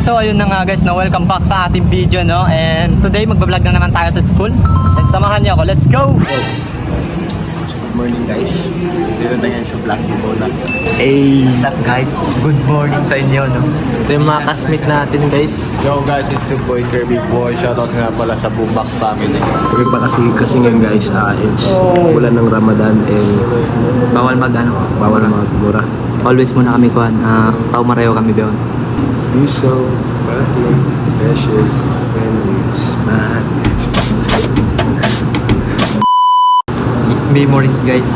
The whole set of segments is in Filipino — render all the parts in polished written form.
So ayun na nga guys, na welcome back sa ating video, no. And today magbablog na naman tayo sa school. And samahan niyo ako, let's go! Good morning guys. Dito na ngayon sa vlog ni Bola. Hey, what's up guys? Good morning sa inyo, no. Ito yung mga classmate natin guys. Yo guys, it's your boy Kirby Boy. Shoutout nga pala sa Boombox family. Okay pa kasi ngayon guys, it's bulan ng Ramadan and Bawal bawal magmura. Always muna kami kuhan, tao marayo kami biyon. Be so lovely, precious, memories, man. Memories guys,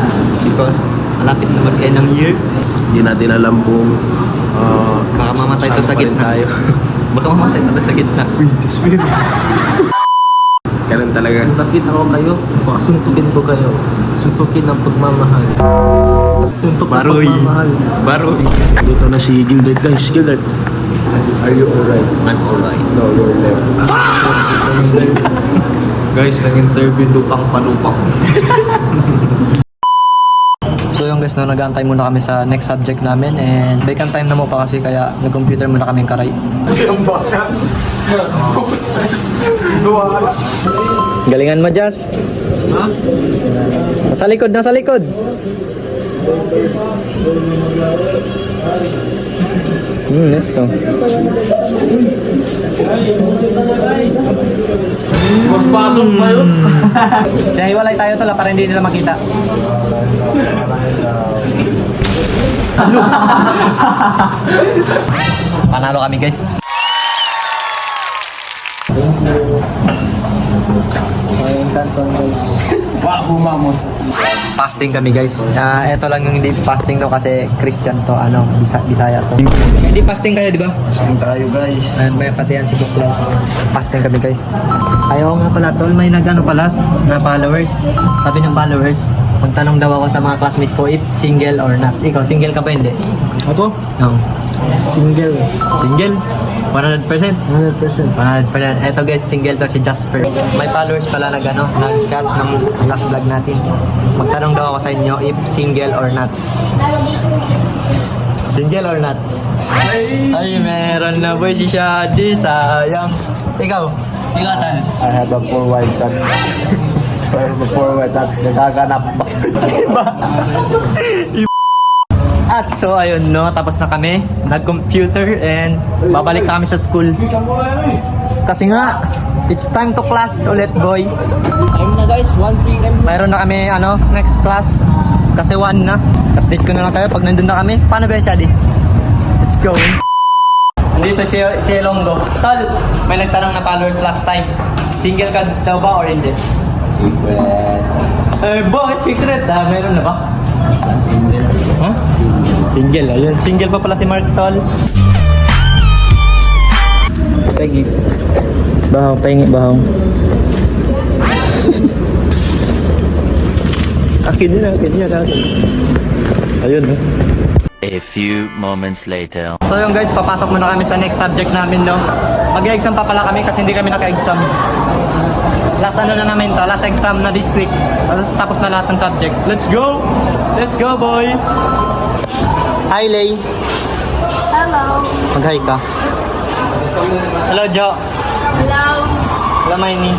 because malapit na mag-end ng year. Hindi natin alam kung Baka mamatay to sa saan pa rin gitna. tayo. Baka mamatay to sa gitna. Ganun talaga. Nakita ko kayo, baka suntukin ko kayo. Suntukin ang pagmamahal. Suntuk ang Baroy. pagmamahal. Baroy. Dito na si Gildert guys. Gildert, are you alright? I'm alright. No, you're left. Guys, nag-interview lupang palupang. So yung guys, no, nag-aantay muna kami sa next subject namin and vacant time na mo pa kasi kaya nag-computer muna kami karay. Galingan mo, Jazz. Ha? Nasa likod, nasa likod. Let's go. Magpasok pa yun. Kaya hiwalay tayo tala para hindi nila makita. Panalo kami guys. Fasting kami guys. Ito lang yung hindi fasting no kasi Christian to, Bisaya to. Hindi fasting kayo, di ba? Fasting tayo guys. May pati yan si Buklo. Fasting kami guys. Ayaw nga pala tol, may nagano pala na followers. Sabi ng followers, magtanong daw ako sa mga classmate ko if single or not. Ikaw, single ka ba hindi? Ako? No. Single. Single? 100%? 100%. 100%. Eto guys, single to si Jasper. May followers pala nag-chat ng last vlog natin. Magtanong daw ako sa inyo if single or not. Single or not? Ay, meron na boy si Shadi, sayang. Ikaw, Tal. I have a 4 white socks. 4 white socks. Nagkaganap ba? Diba? At so ayun no, tapos na kami nag-computer and babalik kami sa school. Kasi nga, it's time to class ulit boy. Time na guys, 1 PM. Mayroon na kami next class. Kasi 1 na. Update ko na lang kayo pag nandun na kami. Paano ba yan, Shadi? Let's go. Nandito si Elonggo. Tol, may nagtanong na followers last time. Single ka daw ba or hindi? Bakit secret? Meron na ba? Single. Huh? Single, ayun. Single pa pala si Mark Tol. Pegi. Bahaw, pengi, bahaw. Akin yan. Ayun, no? A few moments later. So yun guys, papasok muna kami sa next subject namin, no? Mag-exam pa pala kami kasi hindi kami naka-exam. Last na namin to, last exam na this week. Tapos na lahat ng subject. Let's go! Let's go, boy! Hi, Lay. Hello. Mag-hi ka. Hello, Jo. Hello. Hello, Maini.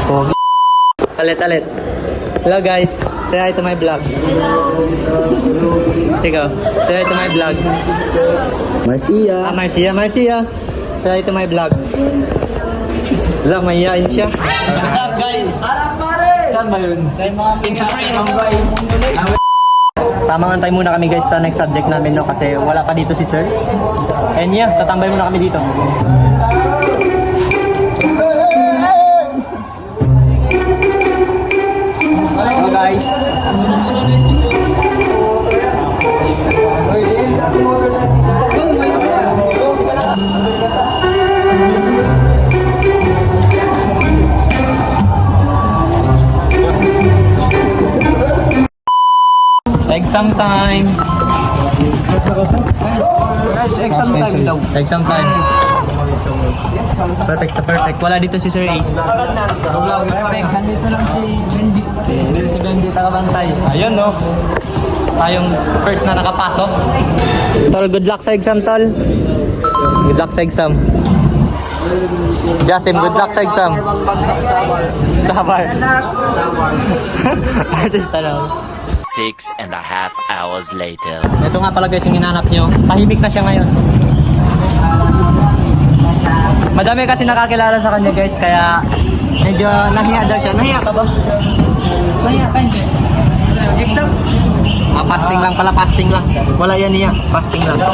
Oh. Alit. Hello, guys. Say hi to my vlog. Ikaw, say hi to my vlog. Marcia. Marcia. Say hi to my vlog. Wala, mahihain siya. What's up, guys? Saan ba yun? It's Tamang antay muna kami guys sa next subject namin, no? Kasi wala pa dito si sir. And yeah, tatambay muna kami dito. Hello guys. Exam time. Guys, exam time daw. Exam time. Perfect. Wala dito si Sir Ace. Perfect. Nandito lang si Benji. Hindi si Benji tagabantay. Ayun, no? Tayong first na nakapasok. Tol, good luck sa exam, Tol. Good luck sa exam. Jasim, good luck sa exam. Sabar. Artist na 6.5 hours later. Ito nga pala guys yung hinanap nyo. Tahimik na siya ngayon. Madami kasi nakakilala sa kanya guys, kaya medyo nahiya daw siya. Nahiya ka ba? Kaya ka hindi. Exam? Fasting lang pala, fasting lang. Wala yan niya, fasting lang. 1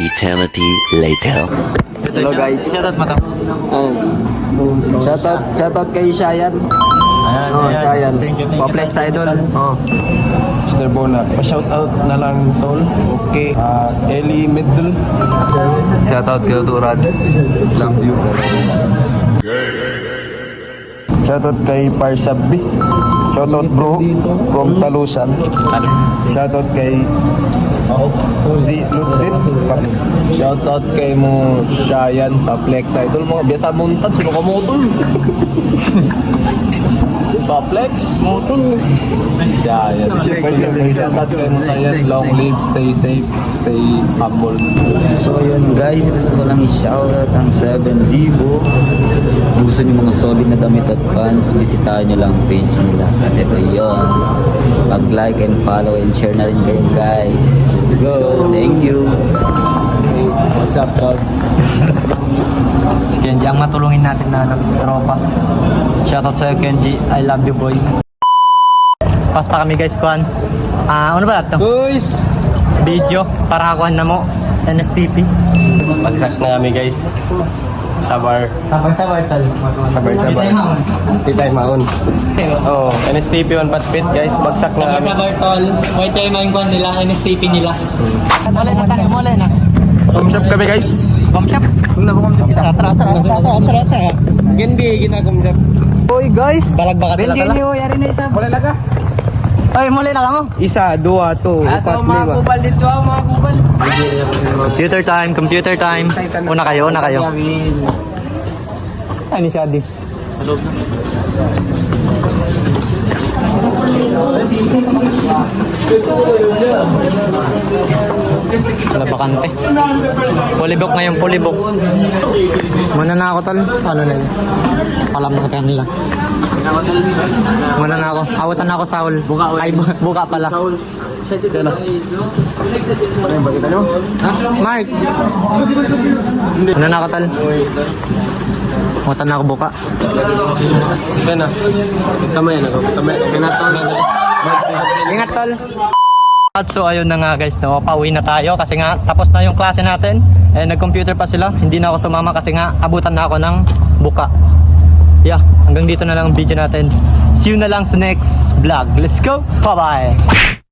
eternity later. Hello, guys. Shoutout mo to. Shoutout kay Shayan. Ayan, Shayan. Thank you. Paplex Idol. Mr. Bona, pa-shoutout na lang tol. Okay. Ellie Middle. Shoutout kay Turad. Love you. Shoutout kay Parsabi. Shoutout bro from Talusan. Shoutout kay Z Ludin. Shoutout kay mo Shayan Paplex Idol. Mga biasa muntat sino ka mo tol. Paplex motor. Shayan. Shoutout kay mo Shayan. Long live, stay safe, stay humble. So yun guys, gusto ko lang i-shoutout ang 7,000. Gusto niyo mga solid na damit at fans, bisitahin niyo lang ang page nila. At ito yun. Pag-like and follow and share na rin kayo guys. Let's go. Thank you. What's up, Tol? Si Kenji, ang matulungin natin na tropa. Shoutout sa'yo, Kenji. I love you, boy. Pas pa kami, guys, kuhan. Ano ba ito? Guys! Video, para kuhan na mo. NSTP. Pagsak na kami guys. Sabar. Sabar, Tol. Sabar. Di tayo maun. Oh, NSTP on Patpit guys. Bagsak na kami. Sabar, Tol. Wait tayo mga kuhan nila, NSTP nila. Mula na tayo, mula na. Home shop kami guys. Komshap. Tara. Genbi kita home shop. Hoy guys! Balag ba kasi Benji, tala? yari na isa. Wala na ka. Ay, muli na ka mo. Isa, dua, to, Ato, upat, mga lima. kubal dito, mga kubal. Computer time. Una kayo. Ay, ni Shadi. Wala bakante. Pulibok ngayon, pulibok. Muna na ako, Tol. Ano na yun? Palam na ka nila. Muna na ako. Awatan na ako, Saul. Ay, buka pala. Mark! Muna na ako, Tol. Awatan na ako, buka. Yan na. Kamay na ko. Ingat, Tol. At so ayun na nga guys, no, pauwi na tayo kasi nga tapos na yung klase natin. Nag-computer pa sila, hindi na ako sumama kasi nga abutan na ako ng buka. Yeah, hanggang dito na lang ang video natin. See you na lang sa next vlog. Let's go! Bye-bye!